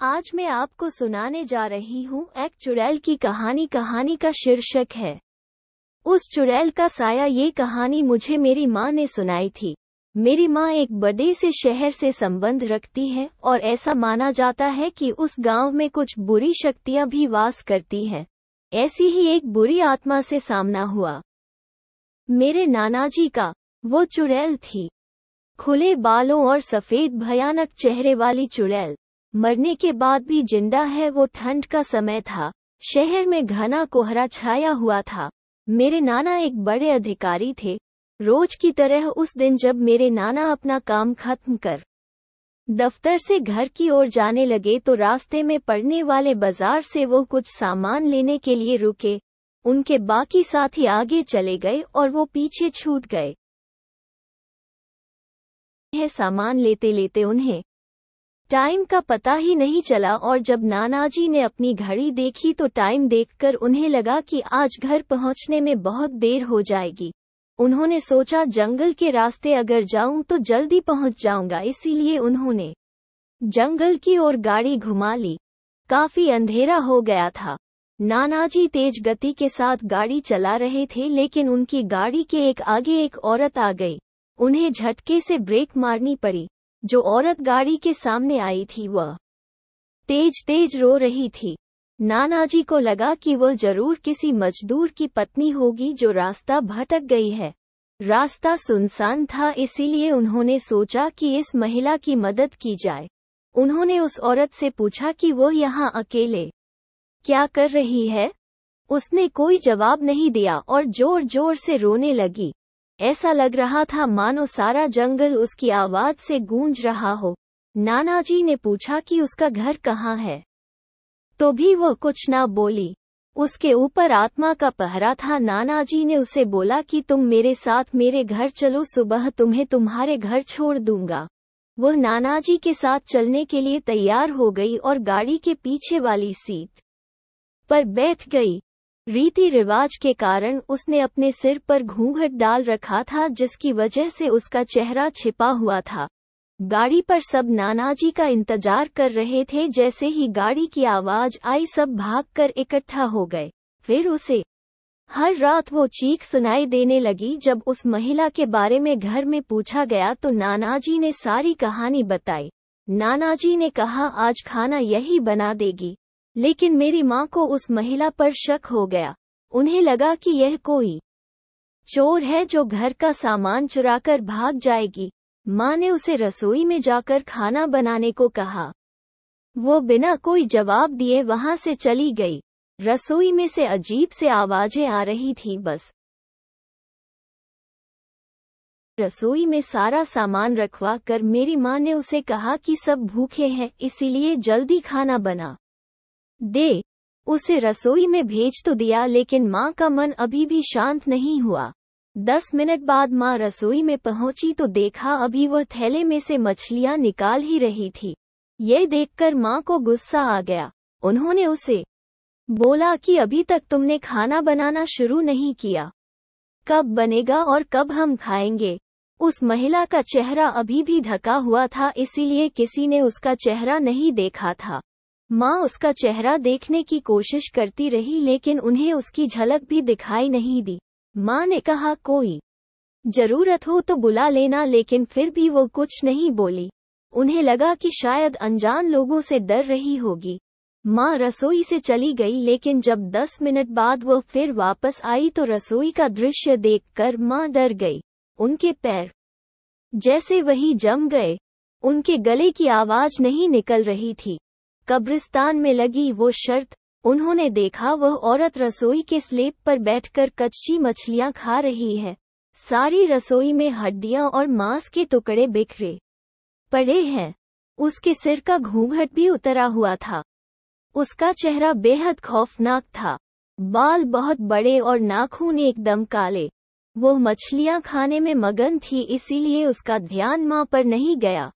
आज मैं आपको सुनाने जा रही हूँ एक चुड़ैल की कहानी। कहानी का शीर्षक है उस चुड़ैल का साया। ये कहानी मुझे मेरी माँ ने सुनाई थी। मेरी माँ एक बड़े से शहर से संबंध रखती है और ऐसा माना जाता है कि उस गांव में कुछ बुरी शक्तियां भी वास करती हैं। ऐसी ही एक बुरी आत्मा से सामना हुआ मेरे नाना जी का। वो चुड़ैल थी, खुले बालों और सफेद भयानक चेहरे वाली चुड़ैल। मरने के बाद भी जिंदा है। वो ठंड का समय था, शहर में घना कोहरा छाया हुआ था। मेरे नाना एक बड़े अधिकारी थे। रोज की तरह उस दिन जब मेरे नाना अपना काम खत्म कर दफ्तर से घर की ओर जाने लगे तो रास्ते में पड़ने वाले बाजार से वो कुछ सामान लेने के लिए रुके। उनके बाकी साथी आगे चले गए और वो पीछे छूट गए। यह सामान लेते लेते उन्हें टाइम का पता ही नहीं चला और जब नानाजी ने अपनी घड़ी देखी तो टाइम देखकर उन्हें लगा कि आज घर पहुंचने में बहुत देर हो जाएगी। उन्होंने सोचा जंगल के रास्ते अगर जाऊं तो जल्दी पहुंच जाऊंगा, इसीलिए उन्होंने जंगल की ओर गाड़ी घुमा ली। काफी अंधेरा हो गया था। नानाजी तेज गति के साथ गाड़ी चला रहे थे, लेकिन उनकी गाड़ी के एक आगे एक औरत आ गई। उन्हें झटके से ब्रेक मारनी पड़ी। जो औरत गाड़ी के सामने आई थी वह तेज तेज रो रही थी। नानाजी को लगा कि वह जरूर किसी मजदूर की पत्नी होगी जो रास्ता भटक गई है। रास्ता सुनसान था, इसीलिए उन्होंने सोचा कि इस महिला की मदद की जाए। उन्होंने उस औरत से पूछा कि वो यहाँ अकेले क्या कर रही है। उसने कोई जवाब नहीं दिया और जोर जोर से रोने लगी। ऐसा लग रहा था मानो सारा जंगल उसकी आवाज से गूंज रहा हो। नानाजी ने पूछा कि उसका घर कहाँ है, तो भी वो कुछ ना बोली। उसके ऊपर आत्मा का पहरा था। नानाजी ने उसे बोला कि तुम मेरे साथ मेरे घर चलो, सुबह तुम्हें तुम्हारे घर छोड़ दूंगा। वह नानाजी के साथ चलने के लिए तैयार हो गई और गाड़ी के पीछे वाली सीट पर बैठ गई। रीति रिवाज के कारण उसने अपने सिर पर घूंघट डाल रखा था, जिसकी वजह से उसका चेहरा छिपा हुआ था। गाड़ी पर सब नानाजी का इंतजार कर रहे थे। जैसे ही गाड़ी की आवाज आई सब भागकर इकट्ठा हो गए। फिर उसे हर रात वो चीख सुनाई देने लगी। जब उस महिला के बारे में घर में पूछा गया तो नानाजी ने सारी कहानी बताई। नानाजी ने कहा आज खाना यही बना देगी, लेकिन मेरी माँ को उस महिला पर शक हो गया। उन्हें लगा कि यह कोई चोर है जो घर का सामान चुराकर भाग जाएगी। माँ ने उसे रसोई में जाकर खाना बनाने को कहा। वो बिना कोई जवाब दिए वहां से चली गई। रसोई में से अजीब से आवाजें आ रही थी। बस रसोई में सारा सामान रखवा कर मेरी माँ ने उसे कहा कि सब भूखे हैं, इसीलिए जल्दी खाना बना दे। उसे रसोई में भेज तो दिया, लेकिन माँ का मन अभी भी शांत नहीं हुआ। 10 मिनट बाद माँ रसोई में पहुंची तो देखा अभी वह थैले में से मछलियाँ निकाल ही रही थी। ये देखकर माँ को गुस्सा आ गया। उन्होंने उसे बोला कि अभी तक तुमने खाना बनाना शुरू नहीं किया, कब बनेगा और कब हम खाएंगे। उस महिला का चेहरा अभी भी ढका हुआ था, इसीलिए किसी ने उसका चेहरा नहीं देखा था। माँ उसका चेहरा देखने की कोशिश करती रही, लेकिन उन्हें उसकी झलक भी दिखाई नहीं दी। माँ ने कहा कोई जरूरत हो तो बुला लेना, लेकिन फिर भी वो कुछ नहीं बोली। उन्हें लगा कि शायद अनजान लोगों से डर रही होगी। माँ रसोई से चली गई, लेकिन जब 10 मिनट बाद वो फिर वापस आई तो रसोई का दृश्य देखकर माँ डर गई। उनके पैर जैसे वही जम गए। उनके गले की आवाज नहीं निकल रही थी। कब्रिस्तान में लगी वो शर्त। उन्होंने देखा वह औरत रसोई के स्लेब पर बैठकर कच्ची मछलियां खा रही है। सारी रसोई में हड्डियां और मांस के टुकड़े बिखरे पड़े हैं। उसके सिर का घूंघट भी उतरा हुआ था। उसका चेहरा बेहद खौफनाक था। बाल बहुत बड़े और नाखून एकदम काले। वो मछलियां खाने में मगन थी, इसीलिए उसका ध्यान माँ पर नहीं गया।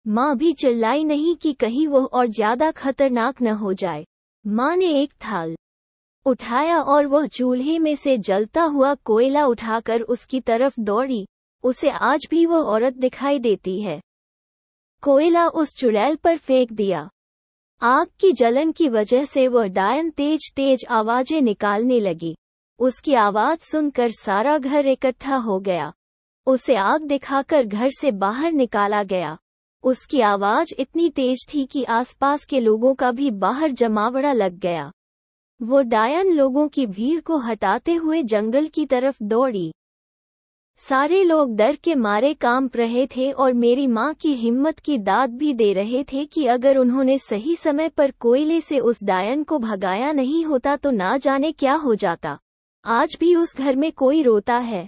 माँ भी चिल्लाई नहीं कि कहीं वो और ज्यादा खतरनाक न हो जाए। माँ ने एक थाल उठाया और वह चूल्हे में से जलता हुआ कोयला उठाकर उसकी तरफ दौड़ी। उसे आज भी वो औरत दिखाई देती है। कोयला उस चुड़ैल पर फेंक दिया। आग की जलन की वजह से वह डायन तेज तेज आवाजें निकालने लगी। उसकी आवाज सुनकर सारा घर इकट्ठा हो गया। उसे आग दिखाकर घर से बाहर निकाला गया। उसकी आवाज इतनी तेज थी कि आसपास के लोगों का भी बाहर जमावड़ा लग गया। वो डायन लोगों की भीड़ को हटाते हुए जंगल की तरफ दौड़ी। सारे लोग डर के मारे कांप रहे थे और मेरी माँ की हिम्मत की दाद भी दे रहे थे कि अगर उन्होंने सही समय पर कोयले से उस डायन को भगाया नहीं होता तो ना जाने क्या हो जाता। आज भी उस घर में कोई रोता है।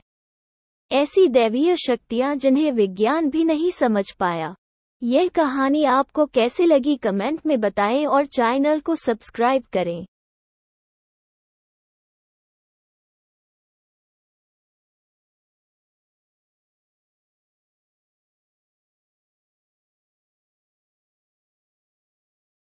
ऐसी दैवीय शक्तियाँ जिन्हें विज्ञान भी नहीं समझ पाया। यह कहानी आपको कैसे लगी कमेंट में बताएं और चैनल को सब्सक्राइब करें।